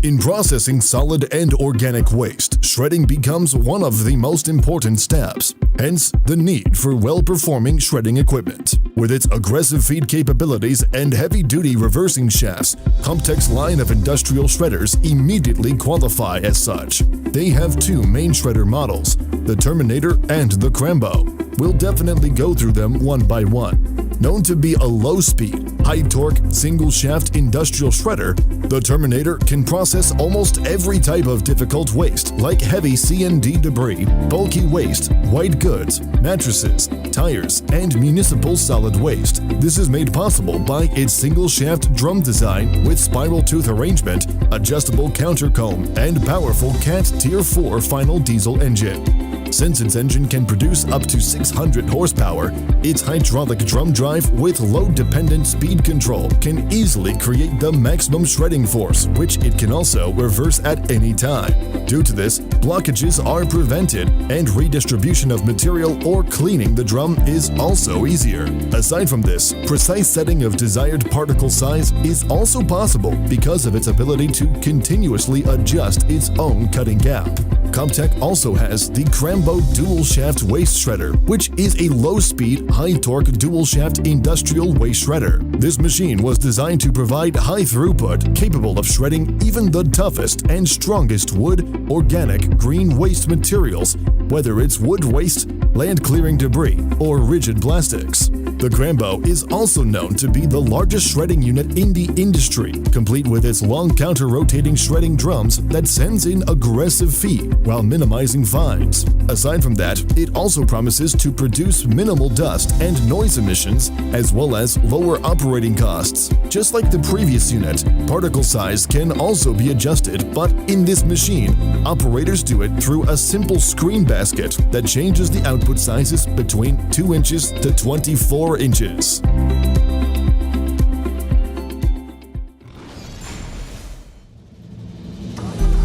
In processing solid and organic waste, shredding becomes one of the most important steps, hence the need for well-performing shredding equipment. With its aggressive feed capabilities and heavy-duty reversing shafts, Komptech's line of industrial shredders immediately qualify as such. They have two main shredder models, the Terminator and the Crambo. We'll definitely go through them one by one. Known to be a low-speed, high-torque, single-shaft industrial shredder, the Terminator can process almost every type of difficult waste like heavy C&D debris, bulky waste, white goods, mattresses, tires, and municipal solid waste. This is made possible by its single-shaft drum design with spiral tooth arrangement, adjustable countercomb, and powerful Cat Tier 4 final diesel engine. Since its engine can produce up to 600 horsepower, its hydraulic drum drive with load-dependent speed control can easily create the maximum shredding force, which it can also reverse at any time. Due to this, blockages are prevented and redistribution of material or cleaning the drum is also easier. Aside from this, precise setting of desired particle size is also possible because of its ability to continuously adjust its own cutting gap. Komptech also has the Crambo dual-shaft waste shredder, which is a low-speed, high-torque dual-shaft industrial waste shredder. This machine was designed to provide high throughput, capable of shredding even the toughest and strongest wood, organic, green waste materials, whether it's wood waste, land-clearing debris, or rigid plastics. The Crambo is also known to be the largest shredding unit in the industry, complete with its long counter-rotating shredding drums that sends in aggressive feed while minimizing fines. Aside from that, it also promises to produce minimal dust and noise emissions, as well as lower operating costs. Just like the previous unit, particle size can also be adjusted, but in this machine, operators do it through a simple screen basket that changes the output sizes between 2 inches to 24 inches.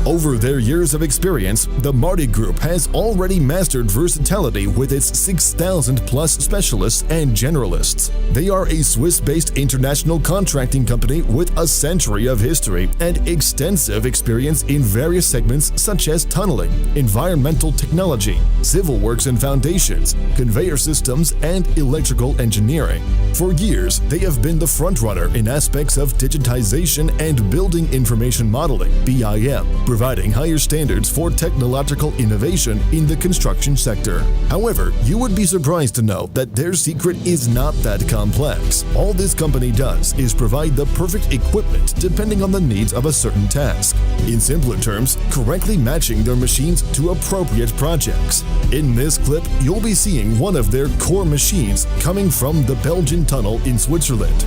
Over their years of experience, the Marti Group has already mastered versatility with its 6,000-plus specialists and generalists. They are a Swiss-based international contracting company with a century of history and extensive experience in various segments such as tunneling, environmental technology, civil works and foundations, conveyor systems, and electrical engineering. For years, they have been the frontrunner in aspects of digitization and building information modeling (BIM), providing higher standards for technological innovation in the construction sector. However, you would be surprised to know that their secret is not that complex. All this company does is provide the perfect equipment depending on the needs of a certain task. In simpler terms, correctly matching their machines to appropriate projects. In this clip, you'll be seeing one of their core machines coming from the Belgian tunnel in Switzerland.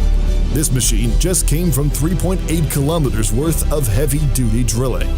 This machine just came from 3.8 kilometers worth of heavy-duty drilling.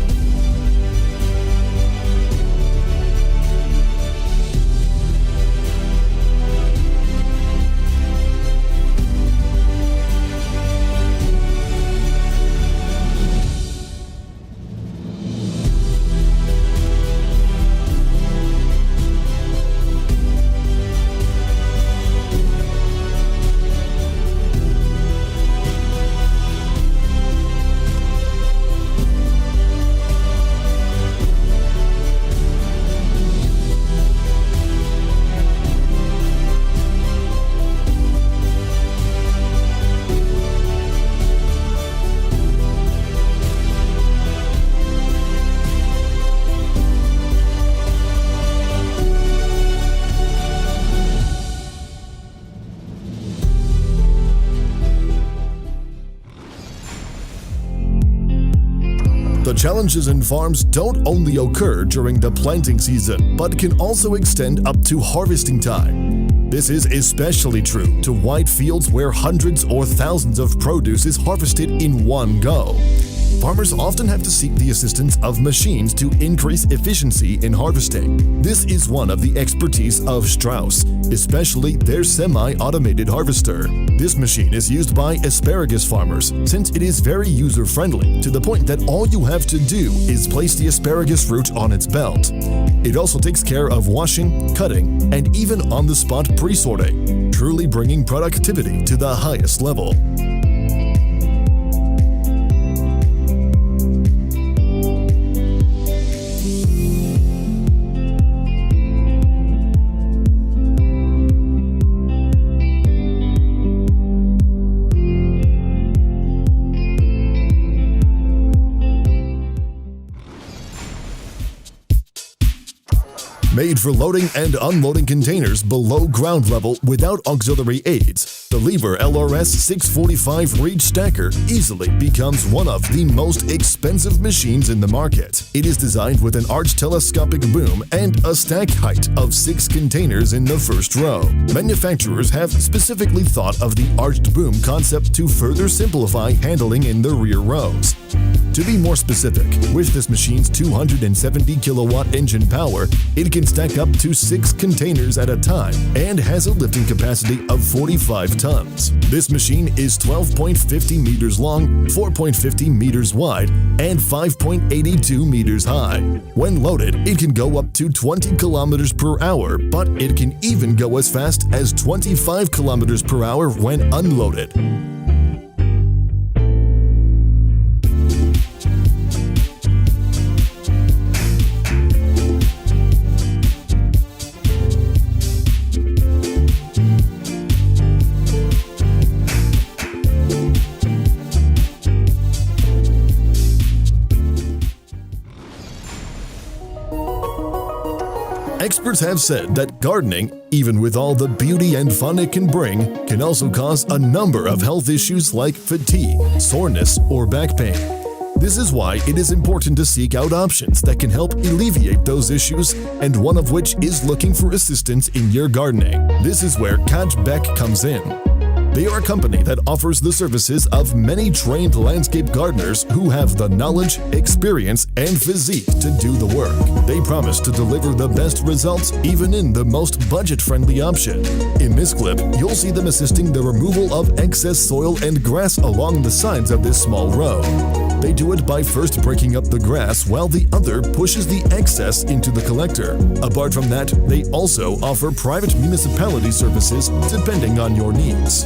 The challenges in farms don't only occur during the planting season, but can also extend up to harvesting time. This is especially true to wide fields where hundreds or thousands of produce is harvested in one go. Farmers often have to seek the assistance of machines to increase efficiency in harvesting. This is one of the expertise of Strauss, especially their semi-automated harvester. This machine is used by asparagus farmers since it is very user-friendly, to the point that all you have to do is place the asparagus root on its belt. It also takes care of washing, cutting, and even on-the-spot pre-sorting, truly bringing productivity to the highest level. Made for loading and unloading containers below ground level without auxiliary aids, the Lever LRS 645 Reach Stacker easily becomes one of the most expensive machines in the market. It is designed with an arched telescopic boom and a stack height of 6 containers in the first row. Manufacturers have specifically thought of the arched boom concept to further simplify handling in the rear rows. To be more specific, with this machine's 270 kilowatt engine power, it can stack up to 6 containers at a time and has a lifting capacity of 45 tons. This machine is 12.50 meters long, 4.50 meters wide, and 5.82 meters high. When loaded, it can go up to 20 kilometers per hour, but it can even go as fast as 25 kilometers per hour when unloaded. Experts have said that gardening, even with all the beauty and fun it can bring, can also cause a number of health issues like fatigue, soreness, or back pain. This is why it is important to seek out options that can help alleviate those issues, and one of which is looking for assistance in your gardening. This is where Komptech comes in. They are a company that offers the services of many trained landscape gardeners who have the knowledge, experience, and physique to do the work. They promise to deliver the best results even in the most budget-friendly option. In this clip, you'll see them assisting the removal of excess soil and grass along the sides of this small row. They do it by first breaking up the grass while the other pushes the excess into the collector. Apart from that, they also offer private municipality services depending on your needs.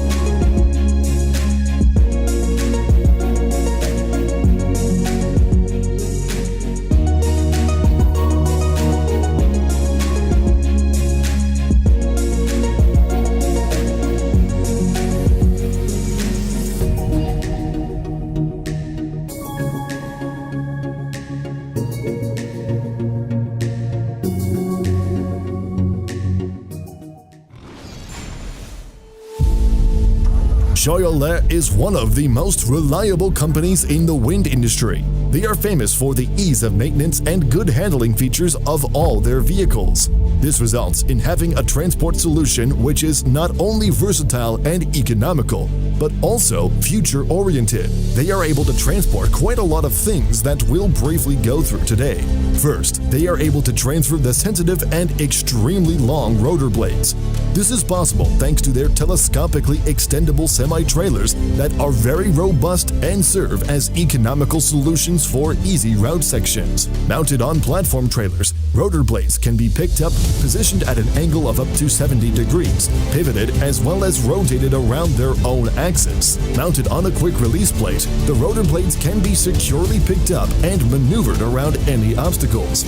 Scheuerle is one of the most reliable companies in the wind industry. They are famous for the ease of maintenance and good handling features of all their vehicles. This results in having a transport solution which is not only versatile and economical, but also future-oriented. They are able to transport quite a lot of things that we'll briefly go through today. First, they are able to transfer the sensitive and extremely long rotor blades. This is possible thanks to their telescopically extendable semi-trailers that are very robust and serve as economical solutions for easy route sections. Mounted on platform trailers, rotor blades can be picked up, positioned at an angle of up to 70 degrees, pivoted as well as rotated around their own axis. Mounted on a quick release plate, the rotor blades can be securely picked up and maneuvered around any obstacles,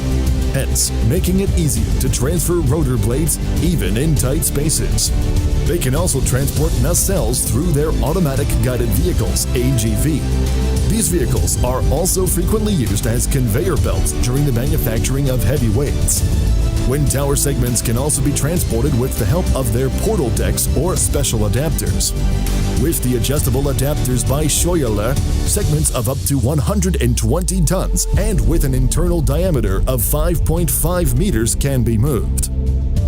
hence making it easier to transfer rotor blades even in tight spaces. They can also transport nacelles through their automatic guided vehicles, AGV. These vehicles are also frequently used as conveyor belts during the manufacturing of heavy weights. Wind tower segments can also be transported with the help of their portal decks or special adapters. With the adjustable adapters by Scheuerle, segments of up to 120 tons and with an internal diameter of 5.5 meters can be moved.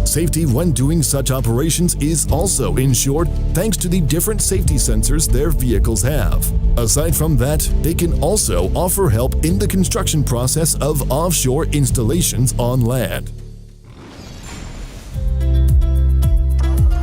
Safety when doing such operations is also ensured thanks to the different safety sensors their vehicles have. Aside from that, they can also offer help in the construction process of offshore installations on land.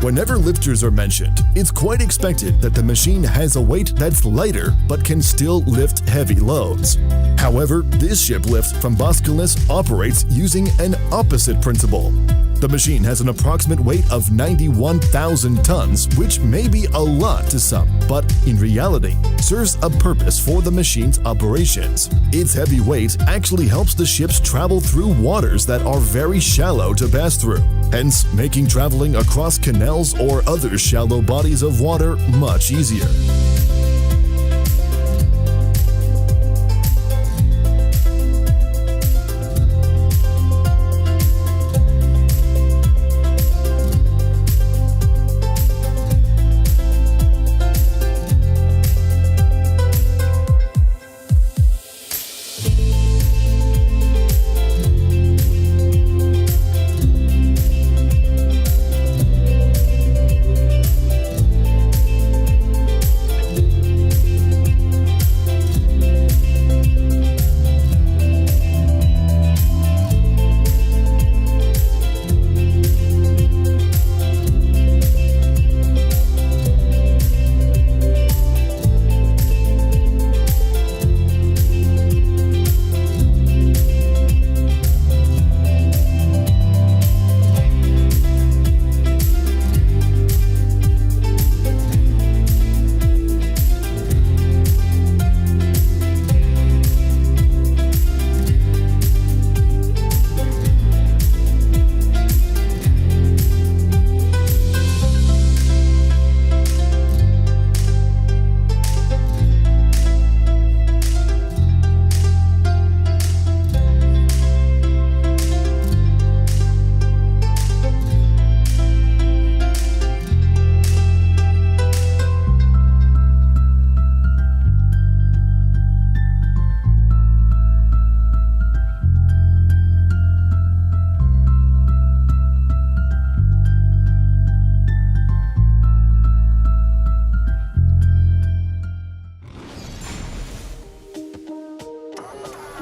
Whenever lifters are mentioned, it's quite expected that the machine has a weight that's lighter but can still lift heavy loads. However, this ship lift from Boscalis operates using an opposite principle. The machine has an approximate weight of 91,000 tons, which may be a lot to some, but in reality serves a purpose for the machine's operations. Its heavy weight actually helps the ships travel through waters that are very shallow to pass through, hence making traveling across canals or other shallow bodies of water much easier.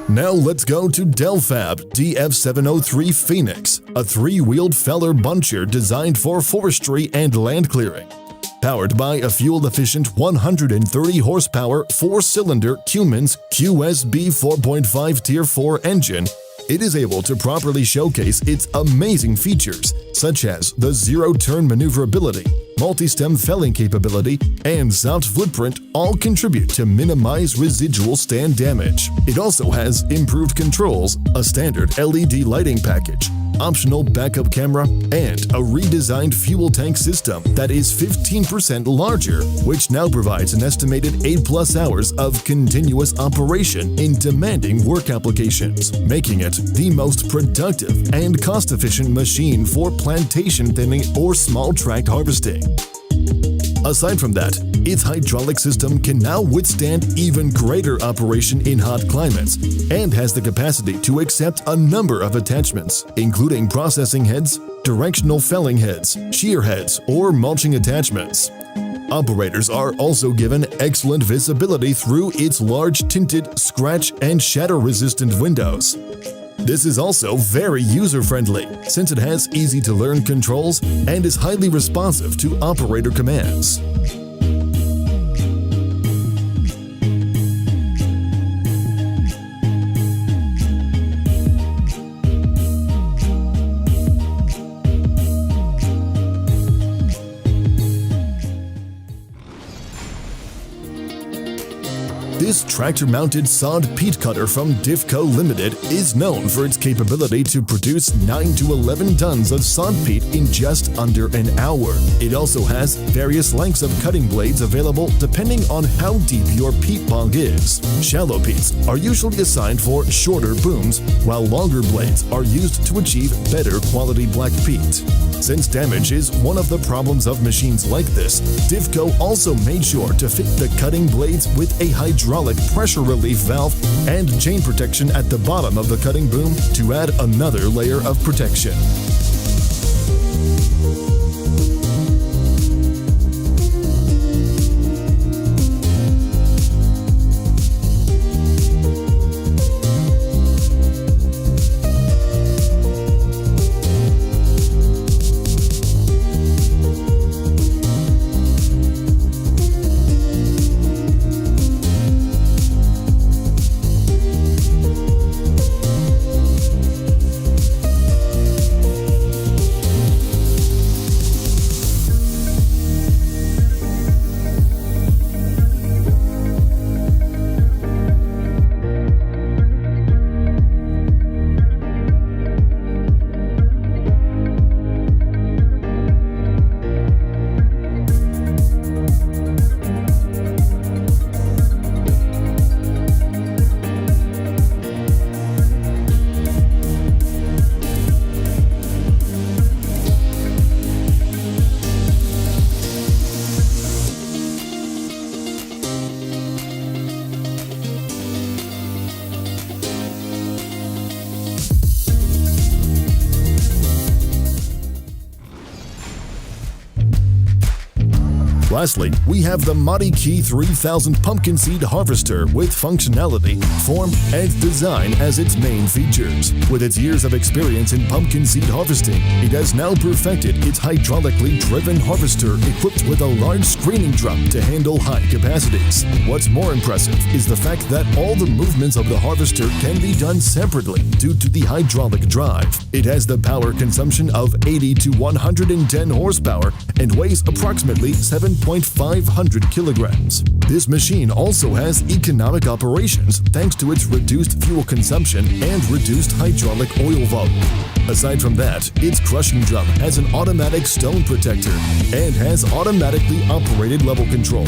Now let's go to Delfab DF703 Phoenix, a three-wheeled feller buncher designed for forestry and land clearing. Powered by a fuel-efficient 130 horsepower 4-cylinder Cummins QSB 4.5 Tier 4 engine, it is able to properly showcase its amazing features such as the zero-turn maneuverability, multi-stem felling capability, and soft footprint all contribute to minimize residual stand damage. It also has improved controls, a standard LED lighting package, optional backup camera, and a redesigned fuel tank system that is 15% larger, which now provides an estimated 8+ hours of continuous operation in demanding work applications, making it the most productive and cost-efficient machine for plantation thinning or small tract harvesting. Aside from that, its hydraulic system can now withstand even greater operation in hot climates and has the capacity to accept a number of attachments, including processing heads, directional felling heads, shear heads, or mulching attachments. Operators are also given excellent visibility through its large tinted, scratch, and shatter-resistant windows. This is also very user-friendly since it has easy-to-learn controls and is highly responsive to operator commands. This tractor-mounted sod peat cutter from Diffco Limited is known for its capability to produce 9 to 11 tons of sod peat in just under an hour. It also has various lengths of cutting blades available depending on how deep your peat bog is. Shallow peats are usually assigned for shorter booms, while longer blades are used to achieve better quality black peat. Since damage is one of the problems of machines like this, Diffco also made sure to fit the cutting blades with a hydraulic pressure relief valve and chain protection at the bottom of the cutting boom to add another layer of protection. Lastly, we have the Marti Key 3000 pumpkin seed harvester with functionality, form, and design as its main features. With its years of experience in pumpkin seed harvesting, it has now perfected its hydraulically driven harvester equipped with a large screening drum to handle high capacities. What's more impressive is the fact that all the movements of the harvester can be done separately due to the hydraulic drive. It has the power consumption of 80 to 110 horsepower and weighs approximately 7,500 kilograms. This machine also has economic operations thanks to its reduced fuel consumption and reduced hydraulic oil volume. Aside from that, its crushing drum has an automatic stone protector and has automatically operated level control.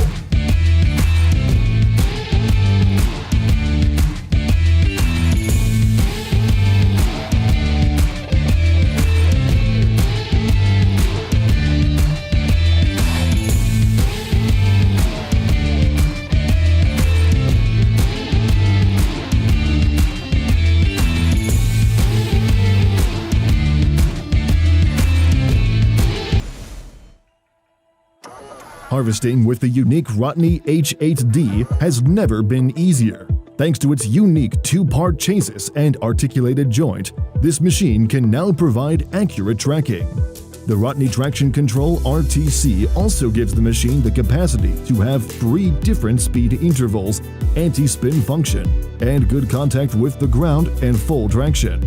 Harvesting with the unique Rotney H8D has never been easier. Thanks to its unique two-part chassis and articulated joint, this machine can now provide accurate tracking. The Rotney Traction Control RTC also gives the machine the capacity to have 3 different speed intervals, anti-spin function, and good contact with the ground and full traction.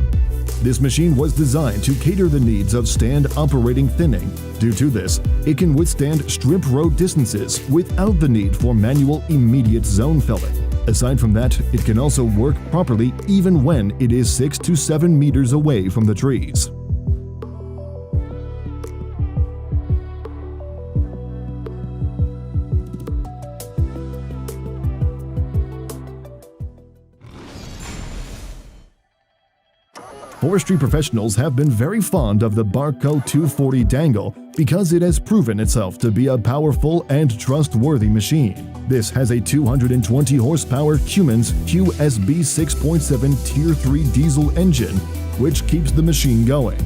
This machine was designed to cater the needs of stand operating thinning. Due to this, it can withstand strip road distances without the need for manual immediate zone felling. Aside from that, it can also work properly even when it is 6 to 7 meters away from the trees. Forestry professionals have been very fond of the Barco 240 dangle because it has proven itself to be a powerful and trustworthy machine. This has a 220 horsepower Cummins QSB 6.7 Tier 3 diesel engine, which keeps the machine going.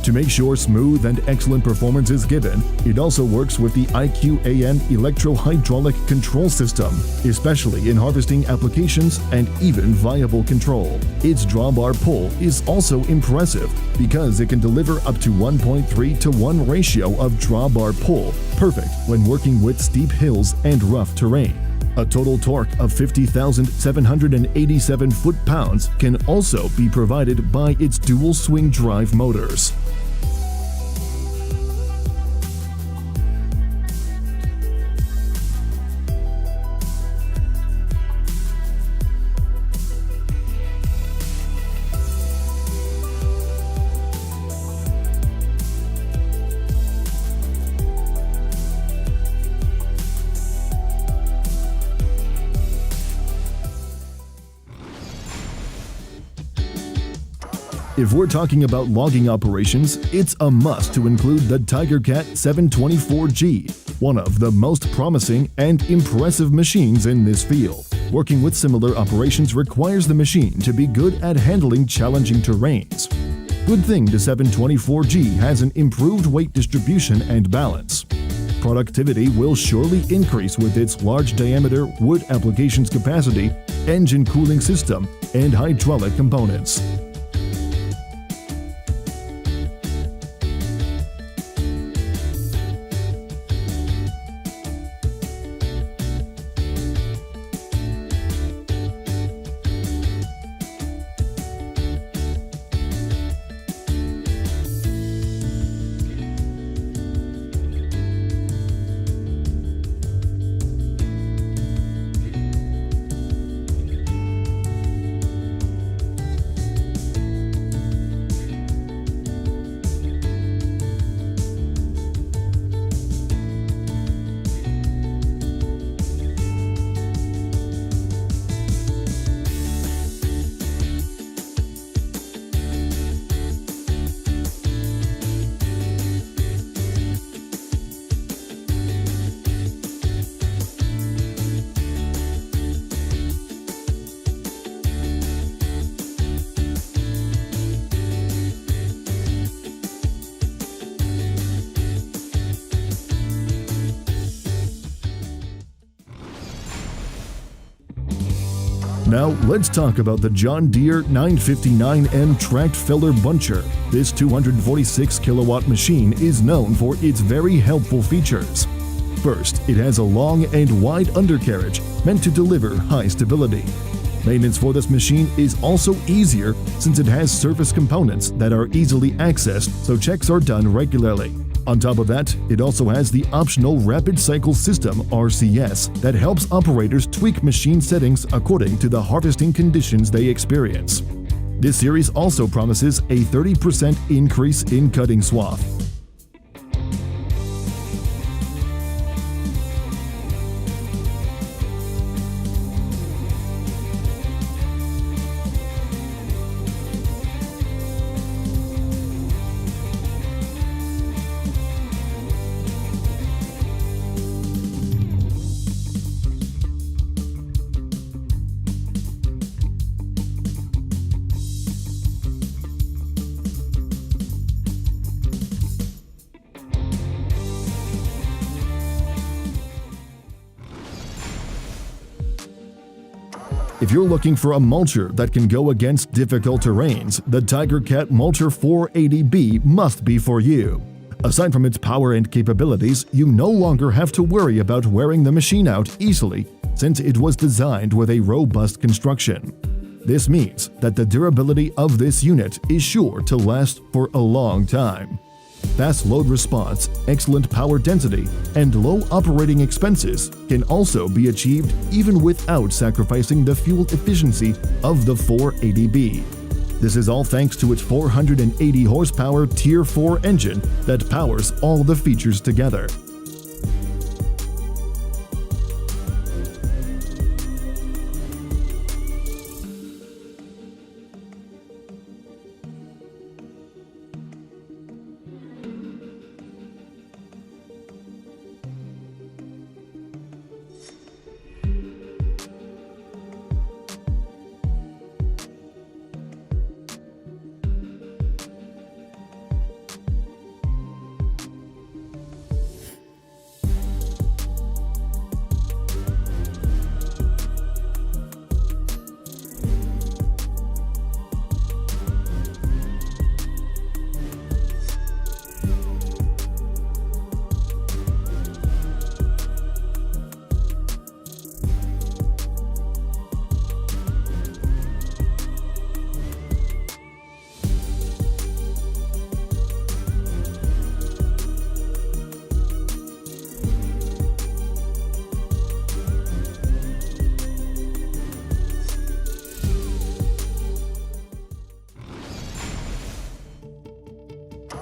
To make sure smooth and excellent performance is given, it also works with the IQAN electro-hydraulic control system, especially in harvesting applications and even viable control. Its drawbar pull is also impressive because it can deliver up to 1.3 to 1 ratio of drawbar pull, perfect when working with steep hills and rough terrain. A total torque of 50,787 foot-pounds can also be provided by its dual swing drive motors. If we're talking about logging operations, it's a must to include the TigerCat 724G, one of the most promising and impressive machines in this field. Working with similar operations requires the machine to be good at handling challenging terrains. Good thing the 724G has an improved weight distribution and balance. Productivity will surely increase with its large diameter wood applications capacity, engine cooling system, and hydraulic components. Now let's talk about the John Deere 959M tracked feller buncher. This 246 kilowatt machine is known for its very helpful features. First, it has a long and wide undercarriage meant to deliver high stability. Maintenance for this machine is also easier since it has surface components that are easily accessed, so checks are done regularly. On top of that, it also has the optional Rapid Cycle System (RCS) that helps operators tweak machine settings according to the harvesting conditions they experience. This series also promises a 30% increase in cutting swath. If you're looking for a mulcher that can go against difficult terrains, the TigerCat Mulcher 480B must be for you. Aside from its power and capabilities, you no longer have to worry about wearing the machine out easily since it was designed with a robust construction. This means that the durability of this unit is sure to last for a long time. Fast load response, excellent power density, and low operating expenses can also be achieved even without sacrificing the fuel efficiency of the 480B. This is all thanks to its 480 horsepower Tier 4 engine that powers all the features together.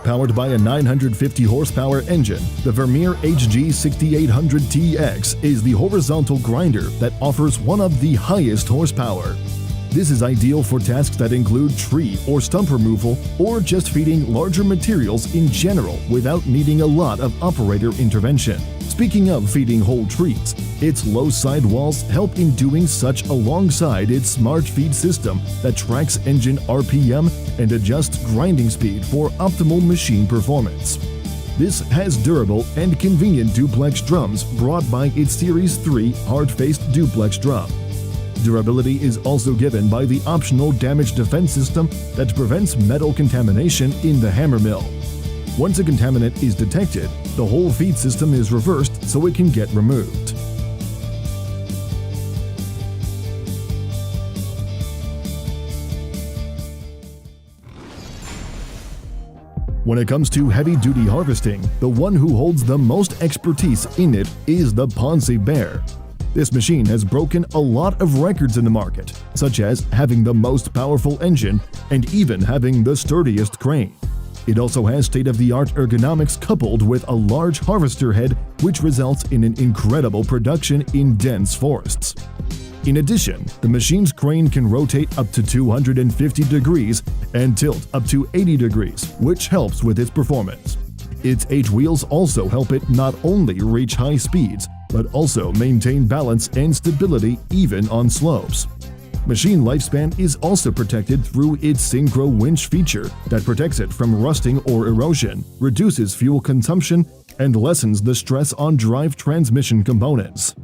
Powered by a 950 horsepower engine, the Vermeer HG6800TX is the horizontal grinder that offers one of the highest horsepower. This is ideal for tasks that include tree or stump removal or just feeding larger materials in general without needing a lot of operator intervention. Speaking of feeding whole trees, its low sidewalls help in doing such alongside its smart feed system that tracks engine RPM and adjusts grinding speed for optimal machine performance. This has durable and convenient duplex drums brought by its Series 3 hard-faced duplex drum. Durability is also given by the optional damage defense system that prevents metal contamination in the hammer mill. Once a contaminant is detected, the whole feed system is reversed so it can get removed. When it comes to heavy-duty harvesting, the one who holds the most expertise in it is the Ponzi Bear. This machine has broken a lot of records in the market, such as having the most powerful engine and even having the sturdiest crane. It also has state-of-the-art ergonomics coupled with a large harvester head, which results in an incredible production in dense forests. In addition, the machine's crane can rotate up to 250 degrees and tilt up to 80 degrees, which helps with its performance. Its 8 wheels also help it not only reach high speeds, but also maintain balance and stability even on slopes. Machine lifespan is also protected through its synchro winch feature that protects it from rusting or erosion, reduces fuel consumption, and lessens the stress on drive transmission components.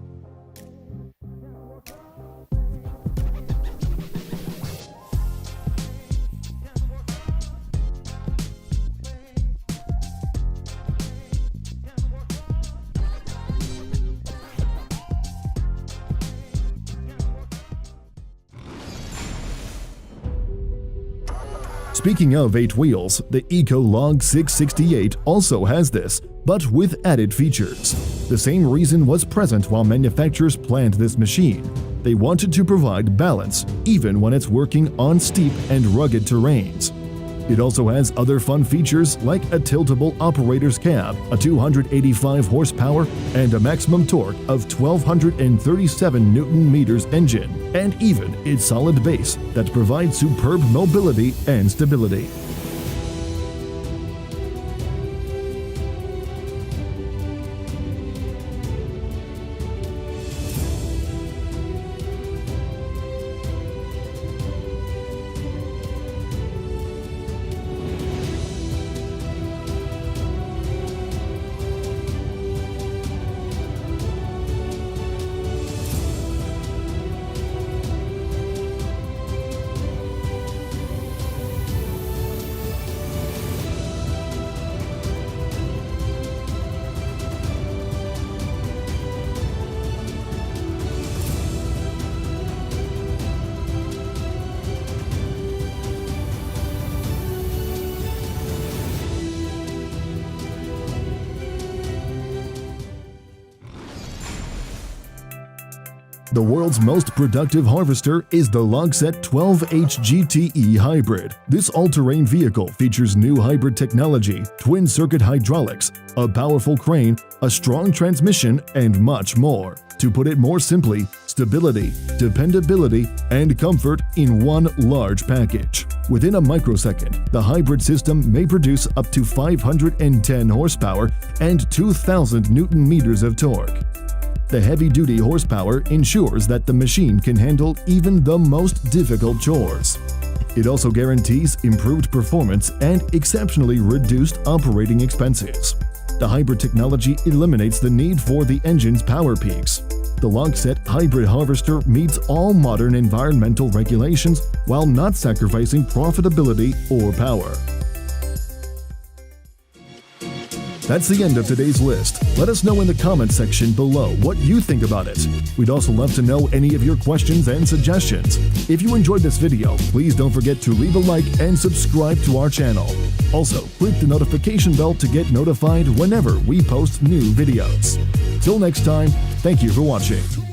Speaking of 8 wheels, the EcoLog 668 also has this, but with added features. The same reason was present while manufacturers planned this machine. They wanted to provide balance, even when it's working on steep and rugged terrains. It also has other fun features like a tiltable operator's cab, a 285 horsepower, and a maximum torque of 1,237 Newton-meters engine, and even its solid base that provides superb mobility and stability. The world's most productive harvester is the Logset 12H GTE Hybrid. This all-terrain vehicle features new hybrid technology, twin-circuit hydraulics, a powerful crane, a strong transmission, and much more. To put it more simply, stability, dependability, and comfort in one large package. Within a microsecond, the hybrid system may produce up to 510 horsepower and 2,000 Newton-meters of torque. The heavy-duty horsepower ensures that the machine can handle even the most difficult chores. It also guarantees improved performance and exceptionally reduced operating expenses. The hybrid technology eliminates the need for the engine's power peaks. The Logset hybrid harvester meets all modern environmental regulations while not sacrificing profitability or power. That's the end of today's list. Let us know in the comments section below what you think about it. We'd also love to know any of your questions and suggestions. If you enjoyed this video, please don't forget to leave a like and subscribe to our channel. Also, click the notification bell to get notified whenever we post new videos. Till next time, thank you for watching.